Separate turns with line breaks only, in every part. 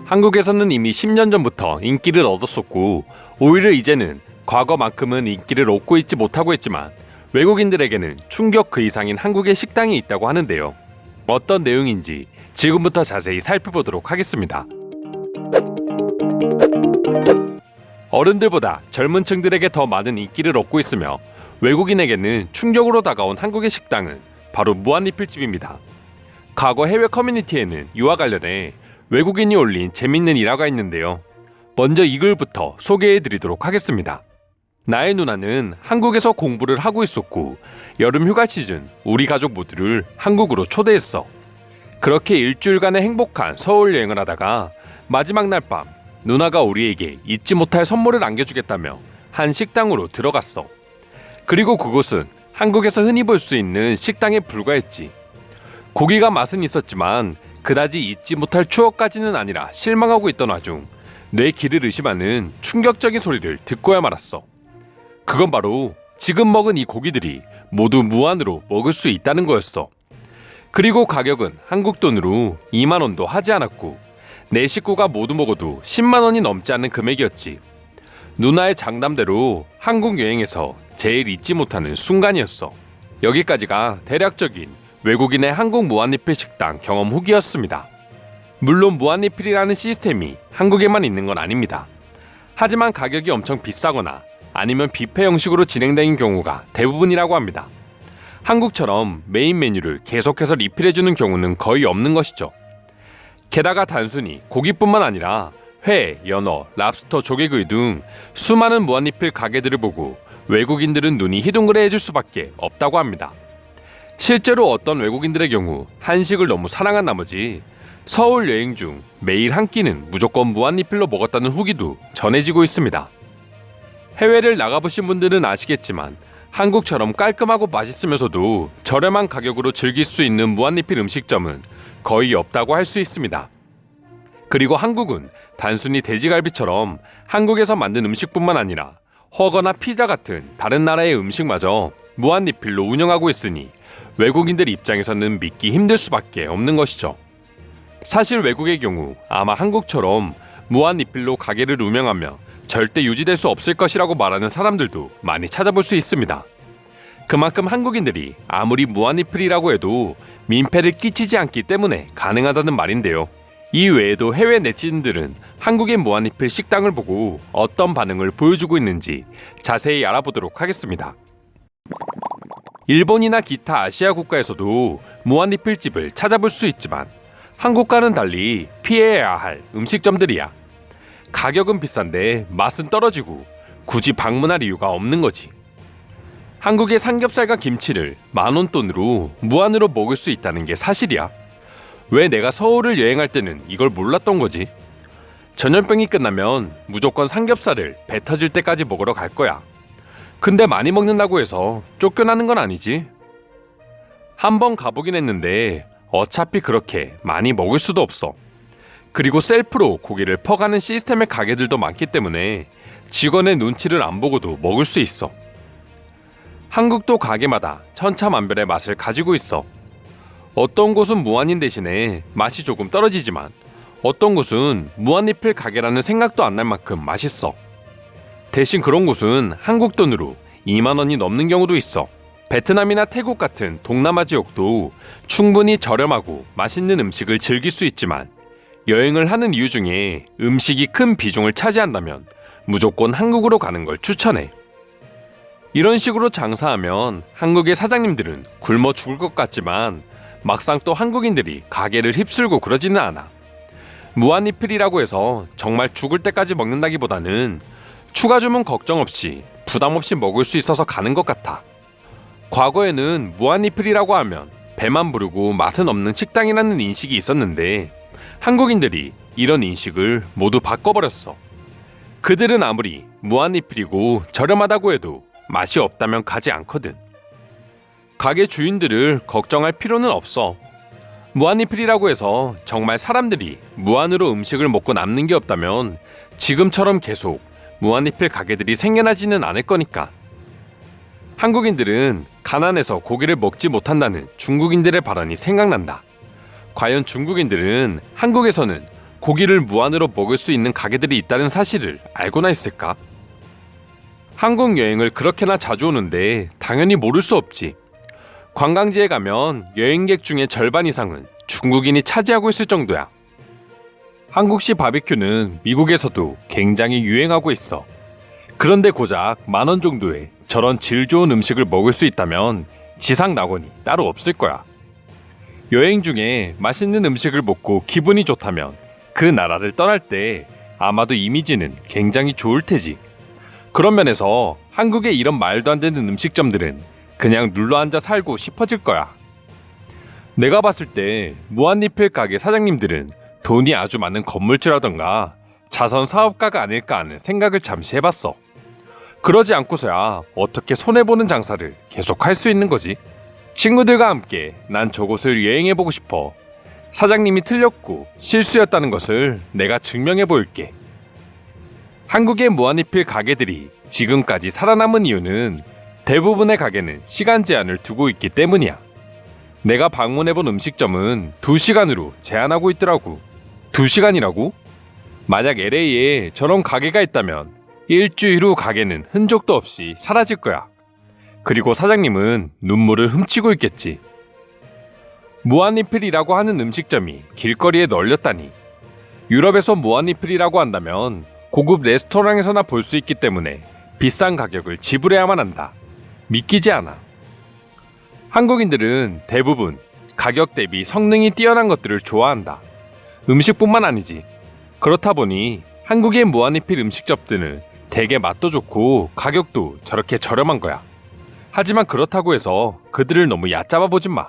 한국에서는 이미 10년 전부터 인기를 얻었었고 오히려 이제는 과거만큼은 인기를 얻고 있지 못하고 있지만 외국인들에게는 충격 그 이상인 한국의 식당이 있다고 하는데요. 어떤 내용인지 지금부터 자세히 살펴보도록 하겠습니다. 어른들보다 젊은 층들에게 더 많은 인기를 얻고 있으며 외국인에게는 충격으로 다가온 한국의 식당은 바로 무한리필집입니다. 과거 해외 커뮤니티에는 이와 관련해 외국인이 올린 재밌는 일화가 있는데요. 먼저 이 글부터 소개해드리도록 하겠습니다. 나의 누나는 한국에서 공부를 하고 있었고 여름 휴가 시즌 우리 가족 모두를 한국으로 초대했어. 그렇게 일주일간의 행복한 서울 여행을 하다가 마지막 날 밤 누나가 우리에게 잊지 못할 선물을 안겨주겠다며 한 식당으로 들어갔어. 그리고 그곳은 한국에서 흔히 볼 수 있는 식당에 불과했지. 고기가 맛은 있었지만 그다지 잊지 못할 추억까지는 아니라 실망하고 있던 와중 내 귀를 의심하는 충격적인 소리를 듣고야 말았어. 그건 바로 지금 먹은 이 고기들이 모두 무한으로 먹을 수 있다는 거였어. 그리고 가격은 한국 돈으로 2만 원도 하지 않았고 내 식구가 모두 먹어도 10만 원이 넘지 않는 금액이었지. 누나의 장담대로 한국 여행에서 제일 잊지 못하는 순간이었어. 여기까지가 대략적인 외국인의 한국 무한리필 식당 경험 후기였습니다. 물론 무한리필이라는 시스템이 한국에만 있는 건 아닙니다. 하지만 가격이 엄청 비싸거나 아니면 뷔페 형식으로 진행되는 경우가 대부분이라고 합니다. 한국처럼 메인 메뉴를 계속해서 리필해주는 경우는 거의 없는 것이죠. 게다가 단순히 고기뿐만 아니라 회, 연어, 랍스터, 조개구이 등 수많은 무한리필 가게들을 보고 외국인들은 눈이 희둥그레해질 수밖에 없다고 합니다. 실제로 어떤 외국인들의 경우 한식을 너무 사랑한 나머지 서울 여행 중 매일 한 끼는 무조건 무한리필로 먹었다는 후기도 전해지고 있습니다. 해외를 나가보신 분들은 아시겠지만 한국처럼 깔끔하고 맛있으면서도 저렴한 가격으로 즐길 수 있는 무한리필 음식점은 거의 없다고 할 수 있습니다. 그리고 한국은 단순히 돼지갈비처럼 한국에서 만든 음식뿐만 아니라 허거나 피자 같은 다른 나라의 음식마저 무한리필로 운영하고 있으니 외국인들 입장에서는 믿기 힘들 수밖에 없는 것이죠. 사실 외국의 경우 아마 한국처럼 무한리필로 가게를 운영하며 절대 유지될 수 없을 것이라고 말하는 사람들도 많이 찾아볼 수 있습니다. 그만큼 한국인들이 아무리 무한리필이라고 해도 민폐를 끼치지 않기 때문에 가능하다는 말인데요. 이 외에도 해외 네티즌들은 한국의 무한리필 식당을 보고 어떤 반응을 보여주고 있는지 자세히 알아보도록 하겠습니다. 일본이나 기타 아시아 국가에서도 무한리필집을 찾아볼 수 있지만 한국과는 달리 피해야 할 음식점들이야. 가격은 비싼데 맛은 떨어지고 굳이 방문할 이유가 없는 거지. 한국의 삼겹살과 김치를 만원 돈으로 무한으로 먹을 수 있다는 게 사실이야. 왜 내가 서울을 여행할 때는 이걸 몰랐던 거지? 전염병이 끝나면 무조건 삼겹살을 배 터질 때까지 먹으러 갈 거야. 근데 많이 먹는다고 해서 쫓겨나는 건 아니지. 한번 가보긴 했는데 어차피 그렇게 많이 먹을 수도 없어. 그리고 셀프로 고기를 퍼가는 시스템의 가게들도 많기 때문에 직원의 눈치를 안 보고도 먹을 수 있어. 한국도 가게마다 천차만별의 맛을 가지고 있어. 어떤 곳은 무한인 대신에 맛이 조금 떨어지지만 어떤 곳은 무한리필 가게라는 생각도 안 날 만큼 맛있어. 대신 그런 곳은 한국 돈으로 2만 원이 넘는 경우도 있어. 베트남이나 태국 같은 동남아 지역도 충분히 저렴하고 맛있는 음식을 즐길 수 있지만 여행을 하는 이유 중에 음식이 큰 비중을 차지한다면 무조건 한국으로 가는 걸 추천해. 이런 식으로 장사하면 한국의 사장님들은 굶어 죽을 것 같지만 막상 또 한국인들이 가게를 휩쓸고 그러지는 않아. 무한리필이라고 해서 정말 죽을 때까지 먹는다기보다는 추가 주문 걱정 없이 부담 없이 먹을 수 있어서 가는 것 같아. 과거에는 무한리필이라고 하면 배만 부르고 맛은 없는 식당이라는 인식이 있었는데 한국인들이 이런 인식을 모두 바꿔버렸어. 그들은 아무리 무한리필이고 저렴하다고 해도 맛이 없다면 가지 않거든. 가게 주인들을 걱정할 필요는 없어. 무한리필이라고 해서 정말 사람들이 무한으로 음식을 먹고 남는 게 없다면 지금처럼 계속 무한리필 가게들이 생겨나지는 않을 거니까. 한국인들은 가난해서 고기를 먹지 못한다는 중국인들의 발언이 생각난다. 과연 중국인들은 한국에서는 고기를 무한으로 먹을 수 있는 가게들이 있다는 사실을 알고나 있을까? 한국 여행을 그렇게나 자주 오는데 당연히 모를 수 없지. 관광지에 가면 여행객 중에 절반 이상은 중국인이 차지하고 있을 정도야. 한국식 바비큐는 미국에서도 굉장히 유행하고 있어. 그런데 고작 10,000원 정도에 저런 질 좋은 음식을 먹을 수 있다면 지상 낙원이 따로 없을 거야. 여행 중에 맛있는 음식을 먹고 기분이 좋다면 그 나라를 떠날 때 아마도 이미지는 굉장히 좋을 테지. 그런 면에서 한국의 이런 말도 안 되는 음식점들은 그냥 눌러앉아 살고 싶어질 거야. 내가 봤을 때 무한리필 가게 사장님들은 돈이 아주 많은 건물주라던가 자선 사업가가 아닐까 하는 생각을 잠시 해봤어. 그러지 않고서야 어떻게 손해보는 장사를 계속 할 수 있는 거지? 친구들과 함께 난 저곳을 여행해보고 싶어. 사장님이 틀렸고 실수였다는 것을 내가 증명해 보일게. 한국의 무한리필 가게들이 지금까지 살아남은 이유는 대부분의 가게는 시간 제한을 두고 있기 때문이야. 내가 방문해본 음식점은 2시간으로 제한하고 있더라고. 2시간이라고? 만약 LA에 저런 가게가 있다면 일주일 후 가게는 흔적도 없이 사라질 거야. 그리고 사장님은 눈물을 훔치고 있겠지. 무한리필이라고 하는 음식점이 길거리에 널렸다니. 유럽에서 무한리필이라고 한다면 고급 레스토랑에서나 볼 수 있기 때문에 비싼 가격을 지불해야만 한다. 믿기지 않아. 한국인들은 대부분 가격 대비 성능이 뛰어난 것들을 좋아한다. 음식뿐만 아니지. 그렇다 보니 한국의 무한리필 음식점들은 되게 맛도 좋고 가격도 저렇게 저렴한 거야. 하지만 그렇다고 해서 그들을 너무 얕잡아 보지 마.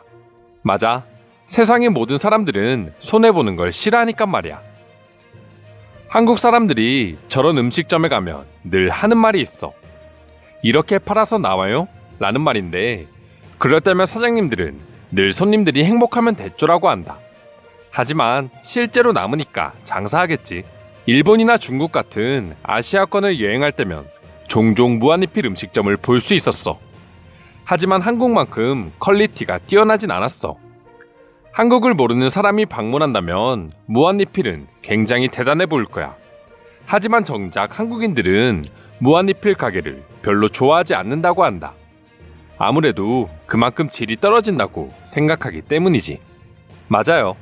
맞아. 세상의 모든 사람들은 손해보는 걸 싫어하니까 말이야. 한국 사람들이 저런 음식점에 가면 늘 하는 말이 있어. 이렇게 팔아서 나와요? 라는 말인데, 그럴 때면 사장님들은 늘 손님들이 행복하면 됐죠라고 한다. 하지만 실제로 남으니까 장사하겠지. 일본이나 중국 같은 아시아권을 여행할 때면 종종 무한리필 음식점을 볼 수 있었어. 하지만 한국만큼 퀄리티가 뛰어나진 않았어. 한국을 모르는 사람이 방문한다면 무한리필은 굉장히 대단해 보일 거야. 하지만 정작 한국인들은 무한리필 가게를 별로 좋아하지 않는다고 한다. 아무래도 그만큼 질이 떨어진다고 생각하기 때문이지. 맞아요.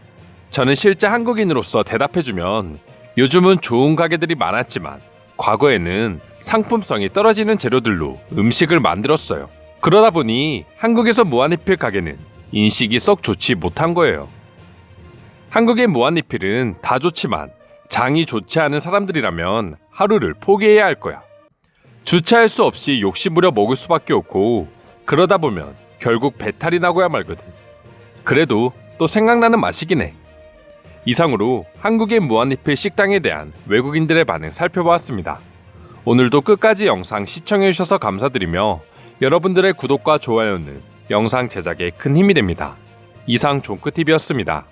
저는 실제 한국인으로서 대답해주면 요즘은 좋은 가게들이 많았지만 과거에는 상품성이 떨어지는 재료들로 음식을 만들었어요. 그러다 보니 한국에서 무한리필 가게는 인식이 썩 좋지 못한 거예요. 한국의 무한리필은 다 좋지만 장이 좋지 않은 사람들이라면 하루를 포기해야 할 거야. 주체할 수 없이 욕심부려 먹을 수밖에 없고 그러다 보면 결국 배탈이 나고야 말거든. 그래도 또 생각나는 맛이긴 해. 이상으로 한국의 무한리필 식당에 대한 외국인들의 반응 살펴보았습니다. 오늘도 끝까지 영상 시청해주셔서 감사드리며 여러분들의 구독과 좋아요는 영상 제작에 큰 힘이 됩니다. 이상 종크TV였습니다.